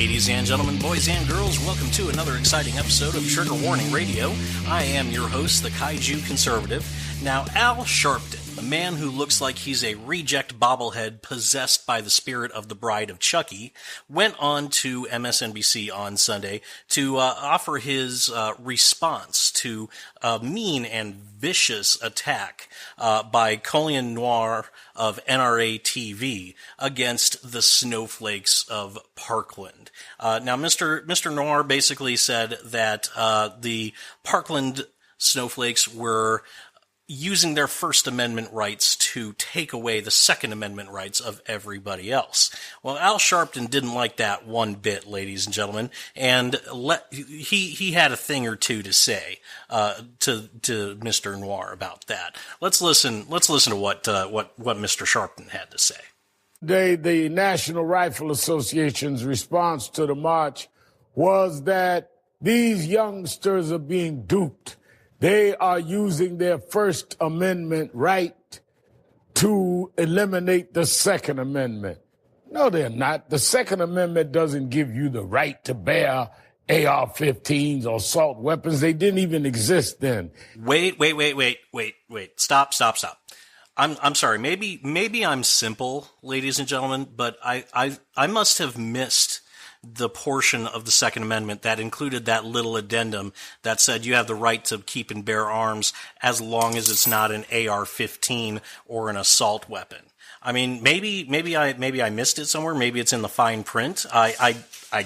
Ladies and gentlemen, boys and girls, welcome to another exciting episode of Trigger Warning Radio. I am your host, the Kaiju Conservative. Now, Al Sharpton, a man who looks like he's a reject bobblehead possessed by the spirit of the Bride of Chucky, went on to MSNBC on Sunday to offer his response to a mean and vicious attack by Colin Noir of NRA TV against the snowflakes of Parkland. Now, Mr. Noir basically said that the Parkland snowflakes were using their First Amendment rights to take away the Second Amendment rights of everybody else. Well, Al Sharpton didn't like that one bit, ladies and gentlemen, and he had a thing or two to say to Mr. Noir about that. Let's listen to what Mr. Sharpton had to say. The National Rifle Association's response to the march was that these youngsters are being duped. They are using their First Amendment right to eliminate the Second Amendment. No, they're not. The Second Amendment doesn't give you the right to bear AR-15s or assault weapons. They didn't even exist then. Wait. Stop. I'm sorry. Maybe I'm simple, ladies and gentlemen, but I must have missed the portion of the Second Amendment that included that little addendum that said you have the right to keep and bear arms as long as it's not an AR-15 or an assault weapon. I mean, maybe I missed it somewhere. Maybe it's in the fine print. I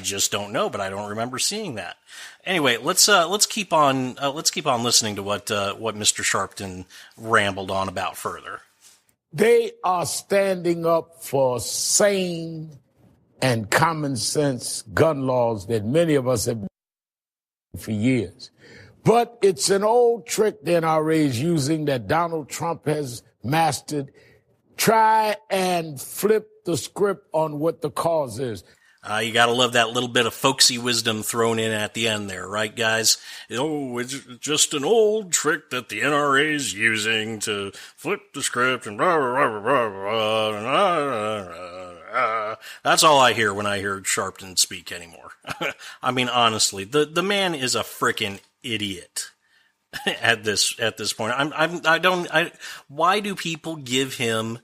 just don't know, but I don't remember seeing that. Anyway, let's keep on listening to what Mr. Sharpton rambled on about further. They are standing up for sane and common sense gun laws that many of us have been for years. But it's an old trick the NRA is using that Donald Trump has mastered. Try and flip the script on what the cause is. You gotta love that little bit of folksy wisdom thrown in at the end there, right, guys? Oh, it's just an old trick that the NRA is using to flip the script and blah, blah, blah, blah, blah, blah, blah. That's all I hear when I hear Sharpton speak anymore. I mean, honestly, the man is a frickin' idiot at this point. Why do people give him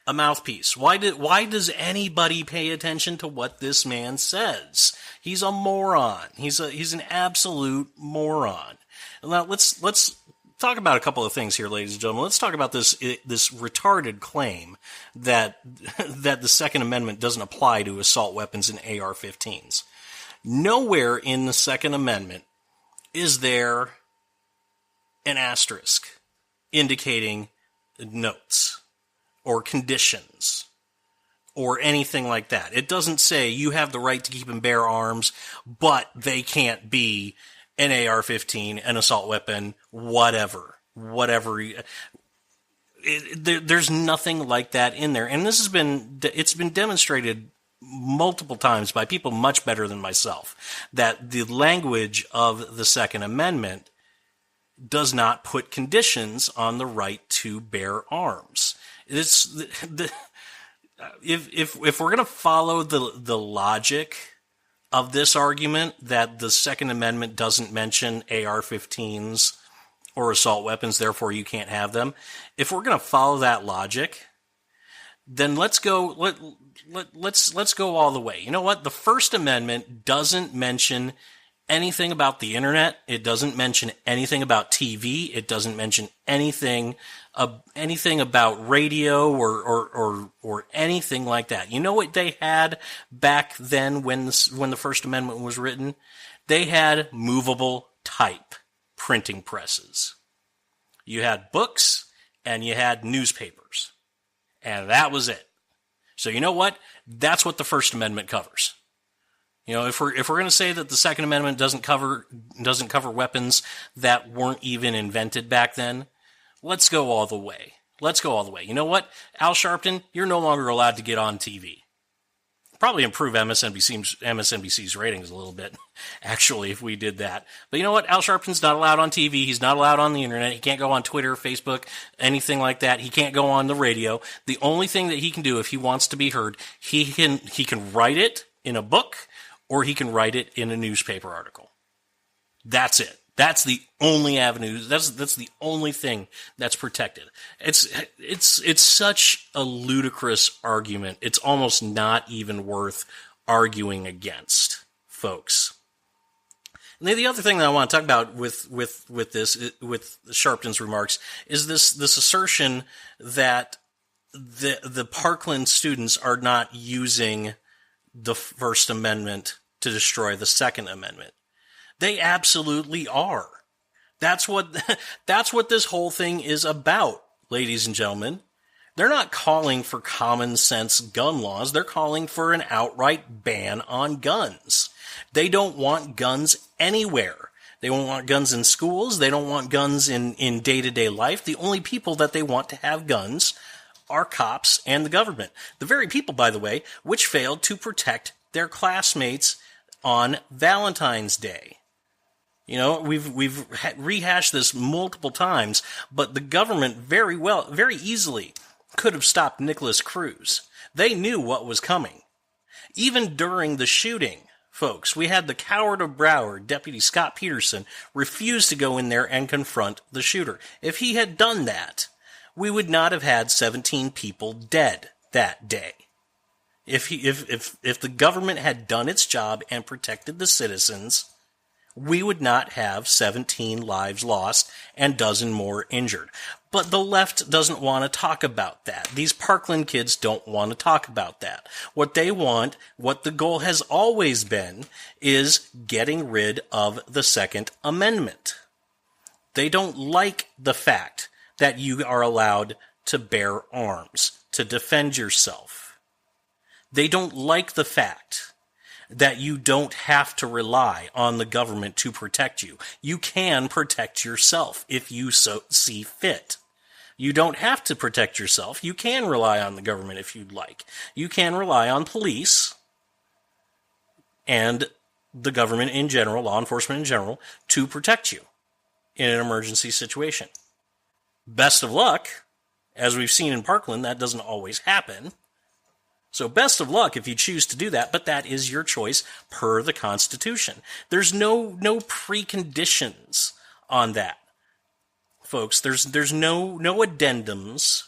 a mouthpiece? Why does anybody pay attention to what this man says? He's a moron. He's an absolute moron. Now let's talk about a couple of things here, ladies and gentlemen. Let's talk about this retarded claim that the Second Amendment doesn't apply to assault weapons and AR-15s. Nowhere in the Second Amendment is there an asterisk indicating notes or conditions or anything like that. It doesn't say you have the right to keep and bear arms, but they can't be an AR-15, an assault weapon, whatever. There's nothing like that in there. And it's been demonstrated multiple times by people much better than myself that the language of the Second Amendment does not put conditions on the right to bear arms. If we're going to follow the logic of this argument that the Second Amendment doesn't mention AR-15s or assault weapons, therefore you can't have them. If we're going to follow that logic, then let's go all the way. You know what? The First Amendment doesn't mention anything about the internet. It doesn't mention anything about TV. It doesn't mention anything about radio or anything like that. You know what they had back then when the First Amendment was written? They had movable type printing presses. You had books and you had newspapers, and that was it. So you know what? That's what the First Amendment covers. You know, if we're going to say that the Second Amendment doesn't cover weapons that weren't even invented back then, let's go all the way. You know what? Al Sharpton, you're no longer allowed to get on TV. Probably improve MSNBC's ratings a little bit, actually, if we did that. But you know what? Al Sharpton's not allowed on TV. He's not allowed on the internet. He can't go on Twitter, Facebook, anything like that. He can't go on the radio. The only thing that he can do if he wants to be heard, he can write it in a book, or he can write it in a newspaper article. That's it. That's the only avenue. That's the only thing that's protected. It's such a ludicrous argument. It's almost not even worth arguing against, folks. And the other thing that I want to talk about with Sharpton's remarks is this assertion that the Parkland students are not using the First Amendment to destroy the Second Amendment. They absolutely are. That's what this whole thing is about, ladies and gentlemen. They're not calling for common sense gun laws. They're calling for an outright ban on guns. They don't want guns anywhere. They don't want guns in schools. They don't want guns in day-to-day life. The only people that they want to have guns are cops and the government. The very people, by the way, which failed to protect their classmates on Valentine's Day. You know, we've rehashed this multiple times, but the government very easily could have stopped Nicholas Cruz. They knew what was coming. Even during the shooting, folks, we had the coward of Broward, Deputy Scott Peterson, refuse to go in there and confront the shooter. If he had done that, we would not have had 17 people dead that day. If the government had done its job and protected the citizens, we would not have 17 lives lost and dozen more injured. But the left doesn't want to talk about that. These Parkland kids don't want to talk about that. What they want, what the goal has always been, is getting rid of the Second Amendment. They don't like the fact that you are allowed to bear arms, to defend yourself. They don't like the fact that you don't have to rely on the government to protect you. You can protect yourself if you so see fit. You don't have to protect yourself. You can rely on the government if you'd like. You can rely on police and the government in general, law enforcement in general, to protect you in an emergency situation. Best of luck. As we've seen in Parkland, that doesn't always happen. So best of luck if you choose to do that, but that is your choice per the Constitution. There's no preconditions on that, folks. There's no addendums,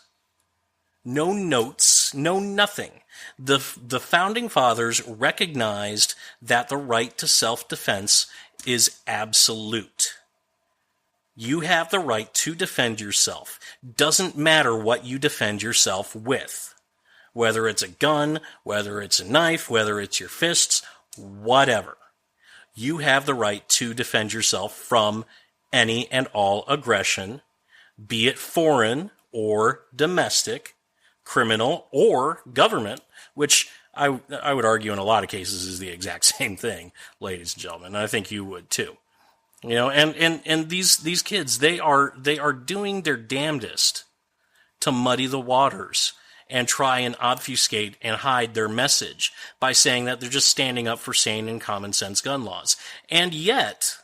no notes, no nothing. The Founding Fathers recognized that the right to self-defense is absolute. You have the right to defend yourself. Doesn't matter what you defend yourself with. Whether it's a gun, whether it's a knife, whether it's your fists, whatever. You have the right to defend yourself from any and all aggression, be it foreign or domestic, criminal or government, which I would argue in a lot of cases is the exact same thing, ladies and gentlemen. And I think you would too. You know, and these kids, they are doing their damnedest to muddy the waters and try and obfuscate and hide their message by saying that they're just standing up for sane and common sense gun laws. And yet,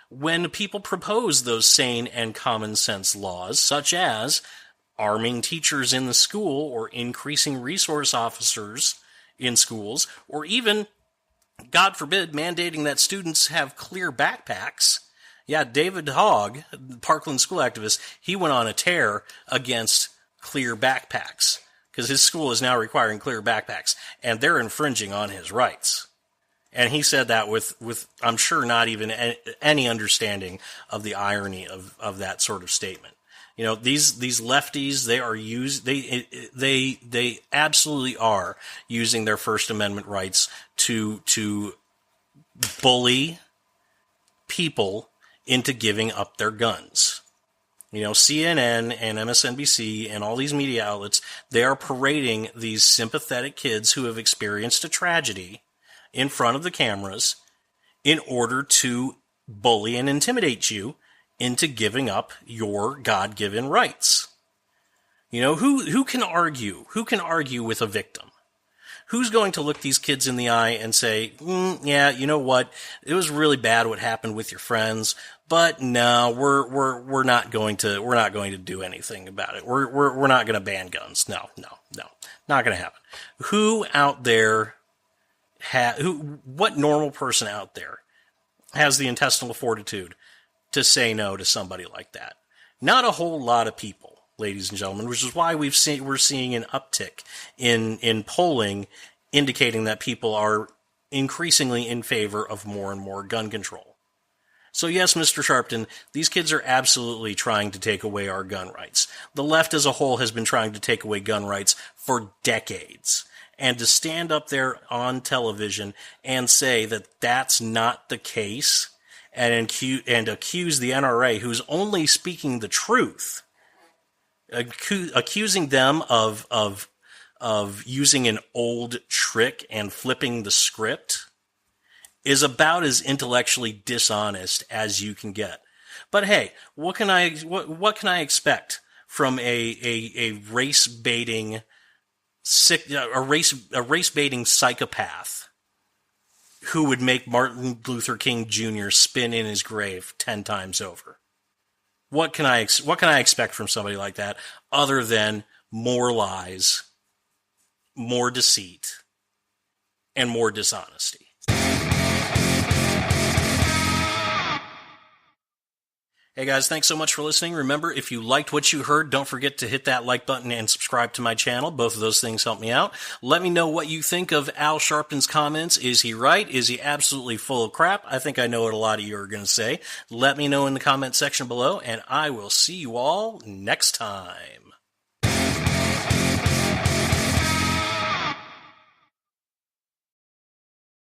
when people propose those sane and common sense laws, such as arming teachers in the school or increasing resource officers in schools, or even, God forbid, mandating that students have clear backpacks. Yeah, David Hogg, the Parkland school activist, he went on a tear against clear backpacks, because his school is now requiring clear backpacks, and they're infringing on his rights. And he said that with I'm sure not even any understanding of the irony of that sort of statement. You know, these lefties, they absolutely are using their First Amendment rights to bully people into giving up their guns. You know, CNN and MSNBC and all these media outlets, they are parading these sympathetic kids who have experienced a tragedy in front of the cameras in order to bully and intimidate you into giving up your God-given rights. You know, who can argue? Who can argue with a victim? Who's going to look these kids in the eye and say, yeah, you know what? It was really bad what happened with your friends, but no, we're not going to do anything about it. We're not going to ban guns. No, not going to happen. Who out there what normal person out there has the intestinal fortitude to say no to somebody like that? Not a whole lot of people, ladies and gentlemen, which is why we're seeing an uptick in polling indicating that people are increasingly in favor of more and more gun control. So yes, Mr. Sharpton, these kids are absolutely trying to take away our gun rights. The left as a whole has been trying to take away gun rights for decades. And to stand up there on television and say that that's not the case and accuse the NRA, who's only speaking the truth, accusing them of using an old trick and flipping the script, is about as intellectually dishonest as you can get. But hey, what can I expect from a race baiting race baiting psychopath who would make Martin Luther King Jr. spin in his grave 10 times over? What can I expect from somebody like that other than more lies, more deceit, and more dishonesty? Hey guys, thanks so much for listening. Remember, if you liked what you heard, don't forget to hit that like button and subscribe to my channel. Both of those things help me out. Let me know what you think of Al Sharpton's comments. Is he right? Is he absolutely full of crap? I think I know what a lot of you are going to say. Let me know in the comment section below, and I will see you all next time.